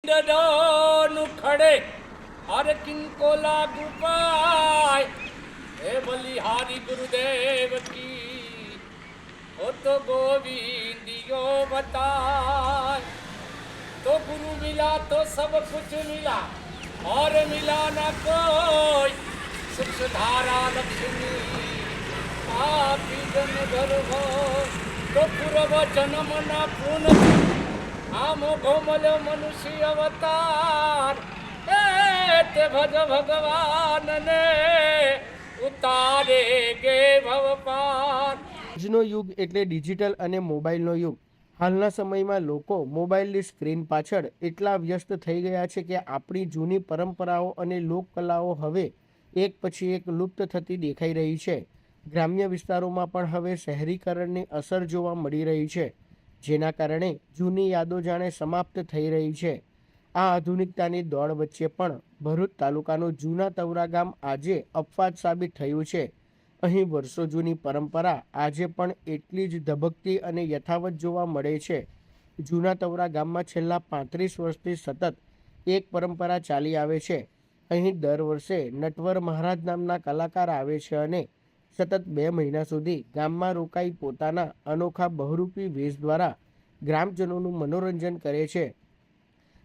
ડડોનું ખડે અરે કિંકો લાગુ પાય હે બલિહારી ગુરુદેવ કી ઓ તો ગોવિંદિયો बताए तो गुरु मिला तो सब कुछ मिला और मिला ना कोई सुख धारा लक्ष्मी आपी जन घर हो तो पूर्व जन्म ना पुण्य आम घोमल मनुष्य अवतार ते भज भगवान ने उतारे गे भव पार। આજનો યુગ એટલે ડિજિટલ અને મોબાઈલનો યુગ। હાલના સમયમાં લોકો મોબાઈલની સ્ક્રીન પાછળ એટલા વ્યસ્ત થઈ ગયા છે કે આપણી જૂની પરંપરાઓ અને લોકકલાઓ હવે એક પછી એક લુપ્ત થતી દેખાઈ રહી છે। ગ્રામ્ય વિસ્તારોમાં પણ હવે શહેરીકરણની અસર જોવા મળી રહી છે, જેના કારણે જૂની યાદો જાણે સમાપ્ત થઈ રહી છે। આ આધુનિકતાની દોડ વચ્ચે પણ ભરૂચ તાલુકાનું જૂના તવરા ગામ આજે અપવાદ સાબિત થયું છે। અહીં વર્ષો જૂની પરંપરા આજે પણ એટલી જ ધબકતી અને યથાવત જોવા મળે છે। જૂના તવરા ગામમાં છેલ્લા 35 વર્ષથી સતત એક પરંપરા ચાલી આવે છે। અહીં દર વર્ષે નટવર મહારાજ નામના કલાકાર આવે છે અને સતત 2 મહિના સુધી ગામમાં રોકાઈ પોતાના અનોખા બહુરૂપી વેશ દ્વારા ગ્રામજનોનું મનોરંજન કરે છે।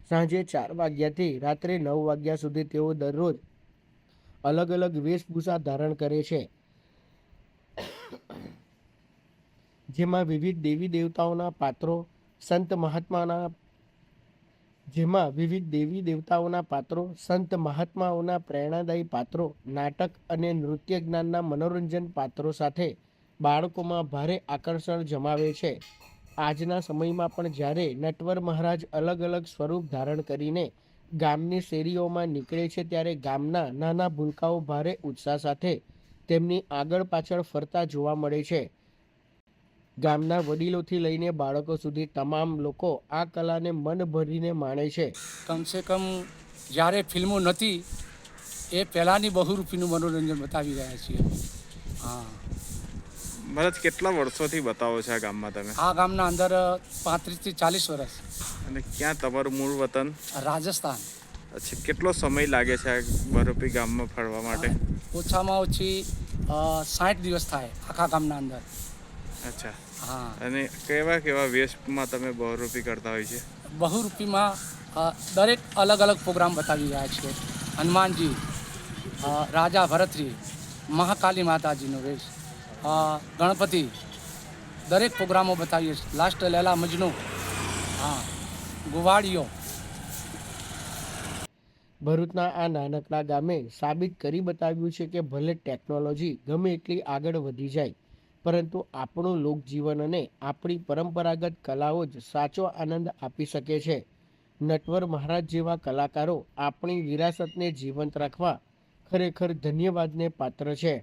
સાંજે 4 વાગ્યાથી રાત્રે 9 વાગ્યા સુધી તેઓ દરરોજ અલગ અલગ વેશભૂષા ધારણ કરે છે, જેમાં વિવિધ દેવી દેવતાઓના પાત્રો, સંત મહાત્માઓના પ્રેરણાદાયી પાત્રો, નાટક અને નૃત્ય જ્ઞાનના મનોરંજન પાત્રો સાથે બાળકોમાં ભારે આકર્ષણ જમાવે છે। આજના સમયમાં પણ જ્યારે નટવર મહારાજ અલગ અલગ સ્વરૂપ ધારણ કરીને ગામની શેરીઓમાં નીકળે છે, ત્યારે ગામના નાના ભૂલકાઓ ભારે ઉત્સાહ સાથે તેમની આગળ પાછળ ફરતા જોવા મળે છે। ગામના વડીલોથી લઈને બાળકો સુધી તમામ લોકો આ કલાને મન ભરીને માણે છે। કમસે કમ જ્યારે ફિલ્મો નથી એ પહેલાંની બહુરૂપીનું મનોરંજન બતાવી રહ્યા છીએ। હા, મહારાજ કેટલા વર્ષોથી બતાવો છો આ ગામમાં તમે? આ ગામના અંદર 35 થી 40 વર્ષ। અને ક્યાં તમારું મૂળ વતન? રાજસ્થાન। અચ્છા, કેટલો સમય લાગે છે આ બહુરૂપી ગામમાં ફરવા માટે? ઓછામાં ઓછી 60 દિવસ થાય આખા ગામના અંદર। અચ્છા, હા। અને કેવા કેવા વેશમાં તમે બહુરૂપી કરતા હોય છે? બહુરૂપીમાં દરેક અલગ અલગ પ્રોગ્રામ બતાવી રહ્યા છે। હનુમાનજી, રાજા ભરતરી, મહાકાલી માતાજીનો વેશ, ગણપતિ, દરેક પ્રોગ્રામો બતાવીએ છીએ। લાસ્ટ લેલા મજનુ, હા, ગુવાડીઓ। ભરૂચના આ નાનકડા ગામે સાબિત કરી બતાવ્યું છે કે ભલે ટેકનોલોજી ગમે એટલી આગળ વધી જાય, પરંતુ આપણું લોકજીવન અને આપણી પરંપરાગત કલાઓ જ સાચો આનંદ આપી શકે છે। નટવર મહારાજ જેવા કલાકારો આપણી વિરાસતને જીવંત રાખવા ખરેખર ધન્યવાદને પાત્ર છે।